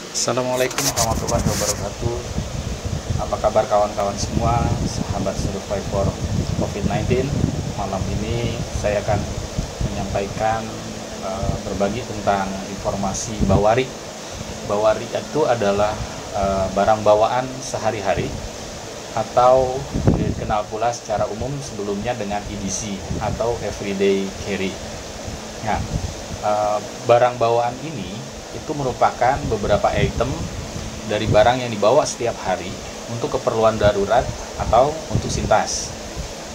Assalamualaikum warahmatullahi wabarakatuh. Apa kabar kawan-kawan semua, sahabat survivor COVID-19? Malam ini saya akan menyampaikan berbagi tentang informasi Bawari. Bawari itu adalah barang bawaan sehari-hari atau dikenal pula secara umum sebelumnya dengan EDC atau Everyday Carry. Nah, barang bawaan ini itu merupakan beberapa item dari barang yang dibawa setiap hari untuk keperluan darurat atau untuk sintas.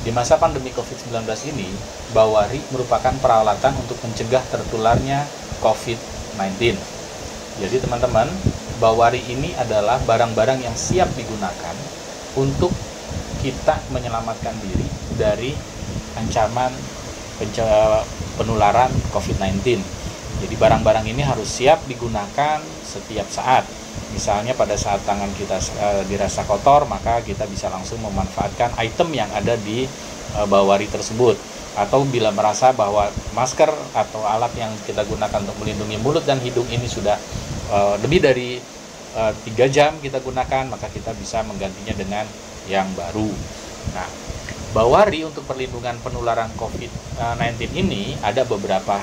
Di masa pandemi COVID-19 ini, Bawari merupakan peralatan untuk mencegah tertularnya COVID-19. Jadi teman-teman, Bawari ini adalah barang-barang yang siap digunakan untuk kita menyelamatkan diri dari ancaman penularan COVID-19. Jadi barang-barang ini harus siap digunakan setiap saat. Misalnya pada saat tangan kita dirasa kotor, maka kita bisa langsung memanfaatkan item yang ada di Bawari tersebut. Atau bila merasa bahwa masker atau alat yang kita gunakan untuk melindungi mulut dan hidung ini sudah lebih dari 3 jam kita gunakan, maka kita bisa menggantinya dengan yang baru. Nah, Bawari untuk perlindungan penularan COVID-19 ini ada beberapa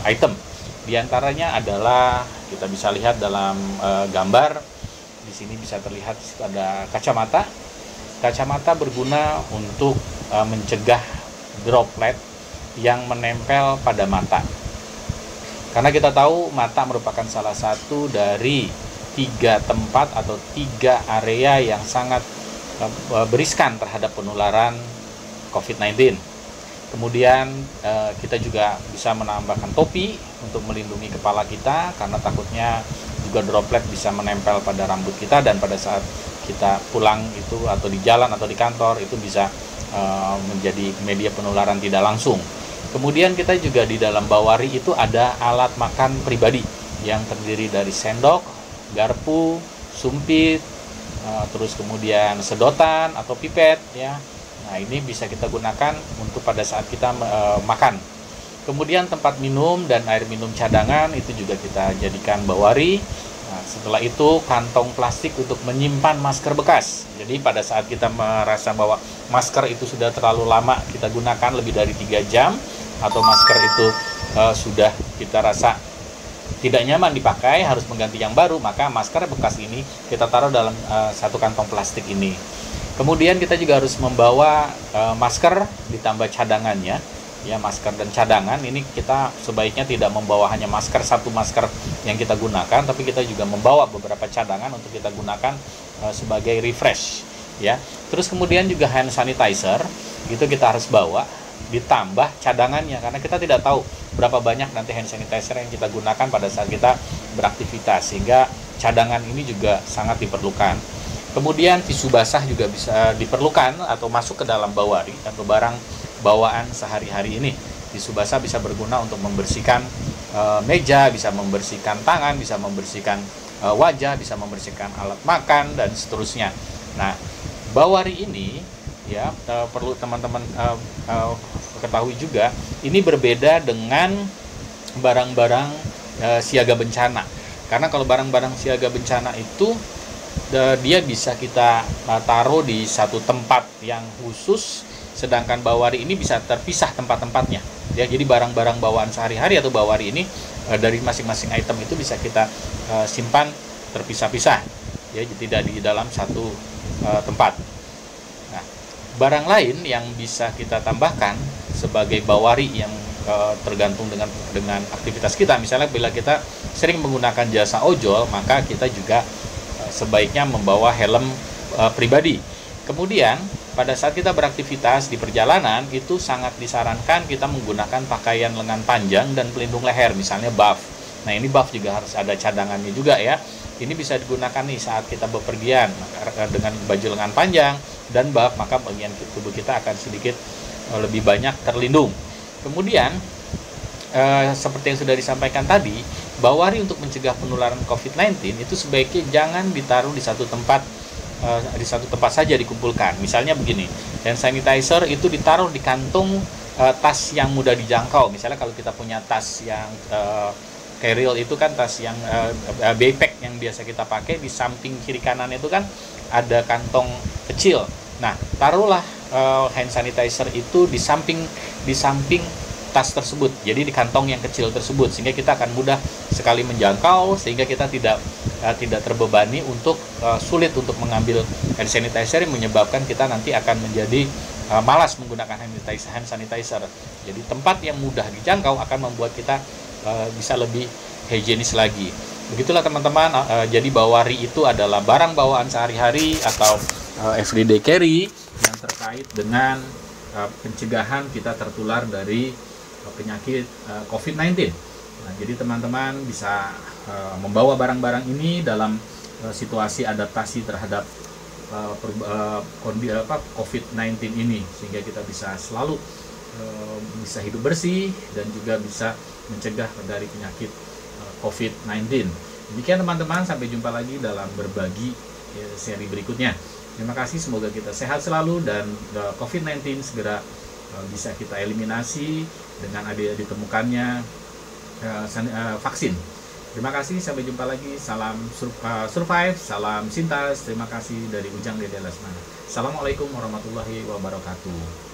item. Di antaranya adalah kita bisa lihat dalam gambar. Di sini bisa terlihat ada kacamata. Kacamata berguna untuk mencegah droplet yang menempel pada mata. Karena kita tahu mata merupakan salah satu dari 3 tempat atau 3 area yang sangat beriskan terhadap penularan COVID-19. Kemudian kita juga bisa menambahkan topi untuk melindungi kepala kita, karena takutnya juga droplet bisa menempel pada rambut kita, dan pada saat kita pulang itu atau di jalan atau di kantor itu bisa menjadi media penularan tidak langsung. Kemudian kita juga di dalam Bawari itu ada alat makan pribadi yang terdiri dari sendok, garpu, sumpit, terus kemudian sedotan atau pipet ya. Nah, ini bisa kita gunakan untuk pada saat kita makan. Kemudian tempat minum dan air minum cadangan itu juga kita jadikan Bawari. Nah, setelah itu kantong plastik untuk menyimpan masker bekas. Jadi pada saat kita merasa bahwa masker itu sudah terlalu lama kita gunakan, lebih dari 3 jam, atau masker itu sudah kita rasa tidak nyaman dipakai, harus mengganti yang baru, maka masker bekas ini kita taruh dalam satu kantong plastik ini. Kemudian kita juga harus membawa masker ditambah cadangannya, ya, masker dan cadangan. Ini kita sebaiknya tidak membawa hanya masker, satu masker yang kita gunakan, tapi kita juga membawa beberapa cadangan untuk kita gunakan sebagai refresh, ya. Terus kemudian juga hand sanitizer, itu kita harus bawa ditambah cadangannya, karena kita tidak tahu berapa banyak nanti hand sanitizer yang kita gunakan pada saat kita beraktivitas, sehingga cadangan ini juga sangat diperlukan. Kemudian tisu basah juga bisa diperlukan atau masuk ke dalam Bawari atau barang bawaan sehari-hari ini. Tisu basah bisa berguna untuk membersihkan meja, bisa membersihkan tangan, bisa membersihkan wajah, bisa membersihkan alat makan, dan seterusnya. Nah, Bawari ini ya perlu teman-teman ketahui juga, ini berbeda dengan barang-barang siaga bencana. Karena kalau barang-barang siaga bencana itu dia bisa kita taruh di satu tempat yang khusus, sedangkan Bawari ini bisa terpisah tempat-tempatnya. Ya, jadi barang-barang bawaan sehari-hari atau Bawari ini dari masing-masing item itu bisa kita simpan terpisah-pisah, ya, tidak di dalam satu tempat. Nah, barang lain yang bisa kita tambahkan sebagai Bawari yang tergantung dengan aktivitas kita. Misalnya bila kita sering menggunakan jasa ojol, maka kita juga sebaiknya membawa helm pribadi. Kemudian pada saat kita beraktivitas di perjalanan itu sangat disarankan kita menggunakan pakaian lengan panjang dan pelindung leher, misalnya buff. Nah, ini buff juga harus ada cadangannya juga ya. Ini bisa digunakan nih saat kita bepergian dengan baju lengan panjang dan buff, maka bagian tubuh kita akan sedikit lebih banyak terlindung. Kemudian seperti yang sudah disampaikan tadi, Bawari untuk mencegah penularan COVID-19 itu sebaiknya jangan ditaruh di satu tempat saja dikumpulkan. Misalnya begini, hand sanitizer itu ditaruh di kantung tas yang mudah dijangkau. Misalnya kalau kita punya tas yang carry itu kan tas yang backpack yang biasa kita pakai, di samping kiri kanan itu kan ada kantong kecil. Nah, taruhlah hand sanitizer itu di samping tas tersebut, jadi di kantong yang kecil tersebut, sehingga kita akan mudah sekali menjangkau, sehingga kita tidak terbebani untuk sulit untuk mengambil hand sanitizer, yang menyebabkan kita nanti akan menjadi malas menggunakan hand sanitizer. Jadi tempat yang mudah dijangkau akan membuat kita bisa lebih higienis lagi. Begitulah teman-teman, jadi bawari itu adalah barang bawaan sehari-hari atau everyday carry yang terkait dengan pencegahan kita tertular dari penyakit COVID-19. Nah, jadi teman-teman bisa membawa barang-barang ini dalam situasi adaptasi terhadap COVID-19 ini, sehingga kita bisa selalu bisa hidup bersih dan juga bisa mencegah dari penyakit COVID-19. Demikian teman-teman, sampai jumpa lagi dalam berbagi seri berikutnya. Terima kasih, semoga kita sehat selalu dan COVID-19 segera bisa kita eliminasi dengan adanya ditemukannya vaksin. Terima kasih, sampai jumpa lagi. Salam survive, salam Sintas. Terima kasih dari Ujang Dede Lesmana. Assalamualaikum warahmatullahi wabarakatuh.